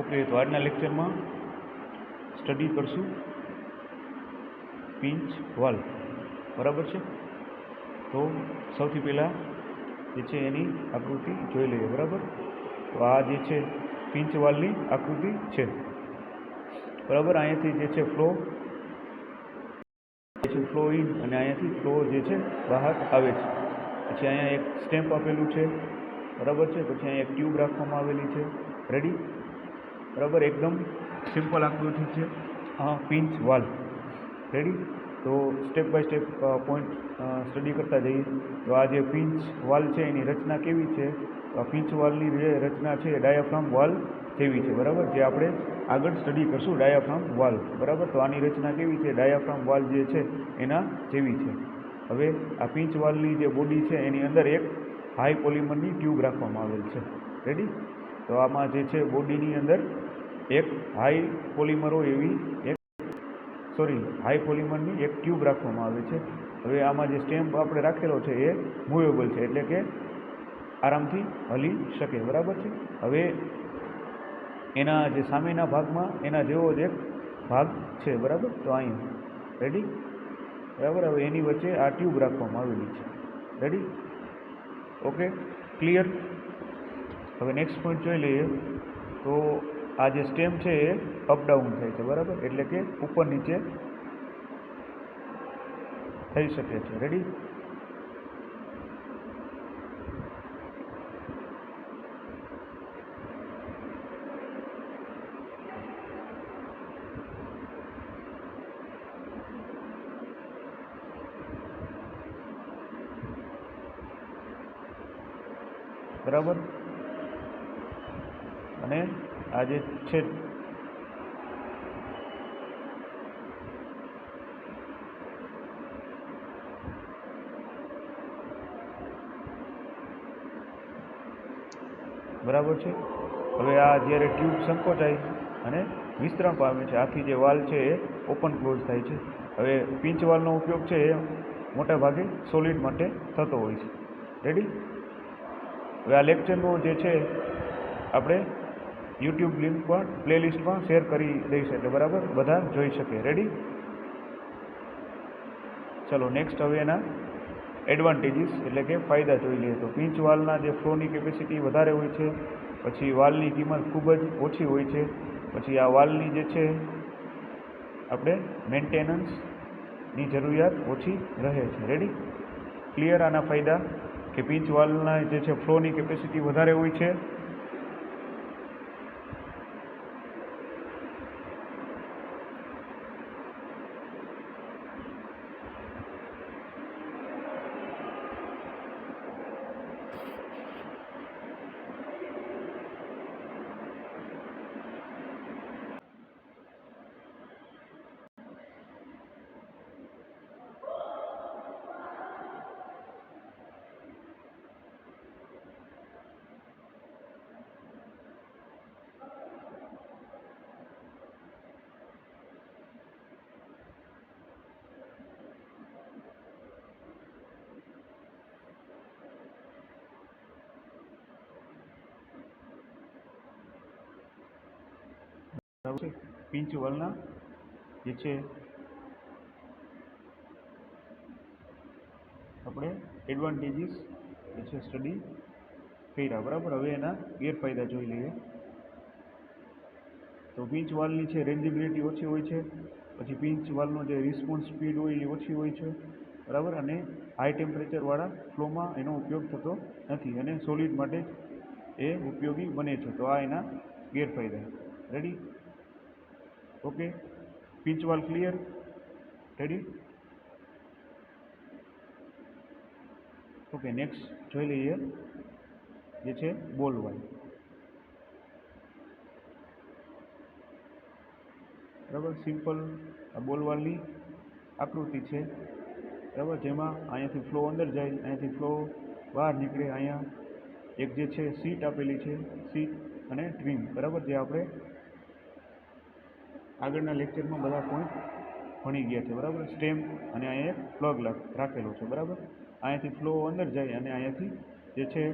Okay, તો આજના લેક્ચરમાં સ્ટડી કરશું પિંચ વાલ, બરાબર છે. તો સૌથી પહેલાં જે છે એની આકૃતિ જોઈ લઈએ, બરાબર. તો આ જે છે પિંચ વાલની આકૃતિ છે, બરાબર. અહીંયાથી જે છે ફ્લો ઇન અને અહીંયાથી ફ્લો જે છે બહાર આવે છે. પછી અહીંયા એક સ્ટેમ્પ આપેલું છે, બરાબર છે. પછી અહીંયા એક ટ્યુબ રાખવામાં આવેલી છે, રેડી, બરાબર. એકદમ સિમ્પલ આકૃતિ છે પિંચ વાલ, રેડી. તો step by step point study કરતા જઈએ. તો આ જે પિંચ વાલ છે એની રચના કેવી છે? તો આ પિંચ વાલની જે રચના છે એ ડાયાફ્રામ વાલ જેવી છે, બરાબર. જે આપણે આગળ સ્ટડી કરશું ડાયાફ્રામ વાલ, બરાબર. તો આની રચના કેવી છે? ડાયાફ્રામ વાલ જે છે એના જેવી છે. હવે આ પિંચ વાલની જે બોડી છે એની અંદર એક હાઈ પોલિમરની ટ્યુબ રાખવામાં આવેલ છે, રેડી. તો આમાં જે છે બોડીની અંદર એક હાઈ પોલિમરની એક ટ્યુબ રાખવામાં આવે છે. હવે આમાં જે સ્ટેમ્પ આપણે રાખેલો છે એ મૂવેબલ છે, એટલે કે આરામથી હલી શકે, બરાબર છે. હવે એના જે સામેના ભાગમાં એના જેવો જ એક ભાગ છે, બરાબર. તો અહીંયા રેડી, બરાબર. હવે એની વચ્ચે આ ટ્યુબ રાખવામાં આવેલી છે, રેડી, ઓકે, ક્લિયર. હવે નેક્સ્ટ પોઈન્ટ જોઈ લઈએ. તો આ જે સ્ટેમ છે એ અપડાઉન થાય છે, બરાબર, એટલે કે ઉપર નીચે થઈ શકે છે, રેડી. બરાબર. અને આ જે છે બરાબર છે. હવે આ જ્યારે ટ્યુબ સંકોચાય અને વિસ્તરણ પામે છે, આથી જે વાલ છે એ ઓપન ક્લોઝ થાય છે. હવે પિંચ વાલનો ઉપયોગ છે એ મોટા ભાગે સોલિડ માટે થતો હોય છે, રેડી. હવે આ લેક્ચરનો જે છે આપણે યુટ્યુબ લિંક પણ પ્લેલિસ્ટમાં શેર કરી દઈશું, એટલે બરાબર બધા જોઈ શકે, રેડી. ચલો નેક્સ્ટ હવે એના એડવાન્ટેજીસ એટલે કે ફાયદા જોઈ લઈએ. તો પિંચ વાલના જે ફ્લોની કેપેસિટી વધારે હોય છે, પછી વાલની કિંમત ખૂબ જ ઓછી હોય છે, પછી આ વાલની જે છે આપણે મેન્ટેનન્સની જરૂરિયાત ઓછી રહે છે, રેડી, ક્લિયર. આના ફાયદા કે પિંચ વાલના જે છે ફ્લોની કેપેસિટી વધારે હોય છે, બરાબર છે. પિંચ વાલના જે છે આપણે એડવાન્ટેજીસ જે છે સ્ટડી કર્યા, બરાબર. હવે એના ગેરફાયદા જોઈ લઈએ. તો પિંચ વાલની છે રેન્જિબિલિટી ઓછી હોય છે, પછી પિંચ વાલનો જે રિસ્પોન્સ સ્પીડ હોય એ ઓછી હોય છે, બરાબર. અને હાઈ ટેમ્પરેચરવાળા ફ્લોમાં એનો ઉપયોગ થતો નથી અને સોલિડ માટે જ એ ઉપયોગી બને છે. તો આ એના ગેરફાયદા, રેડી, ઓકે. પિંચ વાલ ક્લિયર, રેડી, ઓકે. નેક્સ્ટ જોઈ લઈએ જે છે બોલ વાલ, બરાબર. સિમ્પલ આ બોલ વાલની આકૃતિ છે, બરાબર. જેમાં અહીંયાથી ફ્લો અંદર જાય, અહીંયાથી ફ્લો બહાર નીકળે. અહીંયા એક જે છે સીટ આપેલી છે, સીટ અને ટ્રીમ, બરાબર, જે આપણે આગળના લેક્ચરમાં બધા પોઈન્ટ ભણી ગયા છે, બરાબર. સ્ટેમ અને અહીંયા એક પ્લગ રાખેલો છે, બરાબર. અહીંયાથી ફ્લો અંદર જાય અને અહીંયાથી જે છે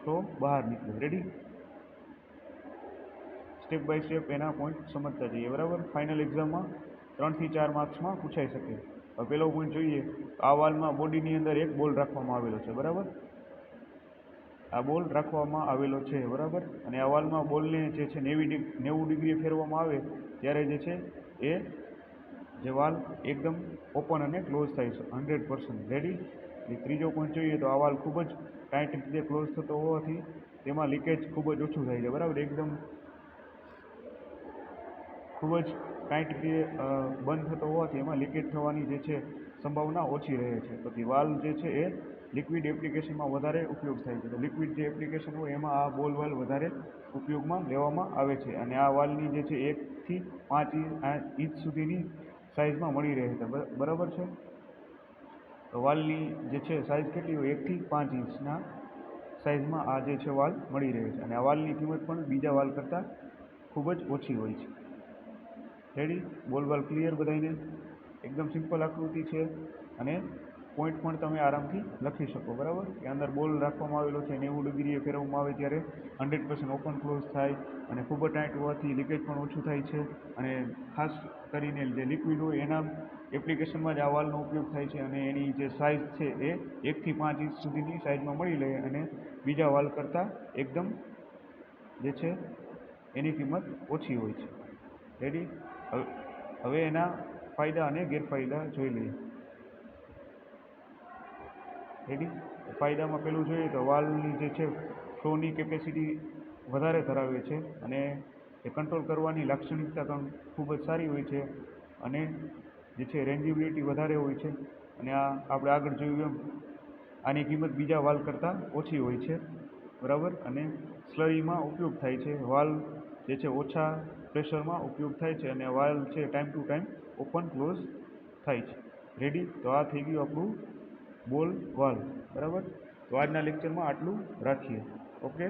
ફ્લો બહાર નીકળે, રેડી. સ્ટેપ બાય સ્ટેપ એના પોઈન્ટ સમજતા જઈએ, બરાબર. ફાઇનલ એક્ઝામમાં 3 થી 4 માર્ક્સમાં પૂછાઈ શકે. હવે પહેલો પોઈન્ટ જોઈએ. આ વાલમાં બોડીની અંદર એક બોલ રાખવામાં આવેલો છે, બરાબર. આ બોલ રાખવામાં આવેલો છે, બરાબર. અને આ વાલમાં બોલને જે છે 90 ડિગ્રી ફેરવવામાં આવે ત્યારે જે છે એ જે વાલ એકદમ ઓપન અને ક્લોઝ થાય છે 100%. રેડી. ત્રીજો પોઈન્ટ જોઈએ તો આ વાલ ખૂબ જ ટાઈટ રીતે ક્લોઝ થતો હોવાથી તેમાં લીકેજ ખૂબ જ ઓછું થાય છે, બરાબર. એકદમ ખૂબ જ ટાઈટ રીતે બંધ થતો હોવાથી એમાં લીકેજ થવાની જે છે સંભાવના ઓછી રહે છે. પછી વાલ જે છે એ લિક્વિડ એપ્લિકેશનમાં વધારે ઉપયોગ થાય છે. તો લિક્વિડ જે એપ્લિકેશન હોય એમાં આ બોલ વાલ વધારે ઉપયોગમાં લેવામાં આવે છે. અને આ વાલની જે છે 1 થી 5 ઇંચ સુધીની સાઇઝમાં મળી રહે છે, બરાબર છે. તો વાલની જે છે સાઇઝ કેટલી હોય? 1 થી 5 ઇંચના સાઇઝમાં આ જે છે વાલ મળી રહે છે. અને આ વાલની કિંમત પણ બીજા વાલ કરતાં ખૂબ જ ઓછી હોય છે. રેડી. બોલ વાલ ક્લિયર બધાને? એકદમ સિમ્પલ આકૃતિ છે અને પોઈન્ટ પણ તમે આરામથી લખી શકો, બરાબર. કે અંદર બોલ રાખવામાં આવેલો છે 90 ડિગ્રીએ ફેરવવામાં આવે ત્યારે 100% ઓપન ક્લોઝ થાય અને ખૂબ જ ટાઈટ હોવાથી લીકેજ પણ ઓછું થાય છે. અને ખાસ કરીને જે લિક્વિડ હોય એના એપ્લિકેશનમાં જ આ વાલનો ઉપયોગ થાય છે. અને એની જે સાઇઝ છે એ 1 થી 5 ઇંચ સુધીની સાઇઝમાં મળી રહે અને બીજા વાલ કરતાં એકદમ જે છે એની કિંમત ઓછી હોય છે. રેડી. હવે એના ફાયદા અને ગેરફાયદા જોઈ લઈએ. રેડી. ફાયદામાં પેલું જોઈએ તો વાલની જે છે ફ્લોની કેપેસિટી વધારે ધરાવે છે અને એ કંટ્રોલ કરવાની લાક્ષણિકતા પણ ખૂબ જ સારી હોય છે. અને જે છે રેન્જિબિલિટી વધારે હોય છે. અને આ આપણે આગળ જોયું એમ આની કિંમત બીજા વાલ કરતાં ઓછી હોય છે, બરાબર. અને સ્લરીમાં ઉપયોગ થાય છે. વાલ જે છે ઓછા પ્રેશરમાં ઉપયોગ થાય છે અને વાલ છે time to time open close થાય છે. રેડી. તો આ થઈ ગયું આપણું બોલ વાલ, બરાબર. તો આજના લેક્ચરમાં આટલું રાખીએ. ઓકે.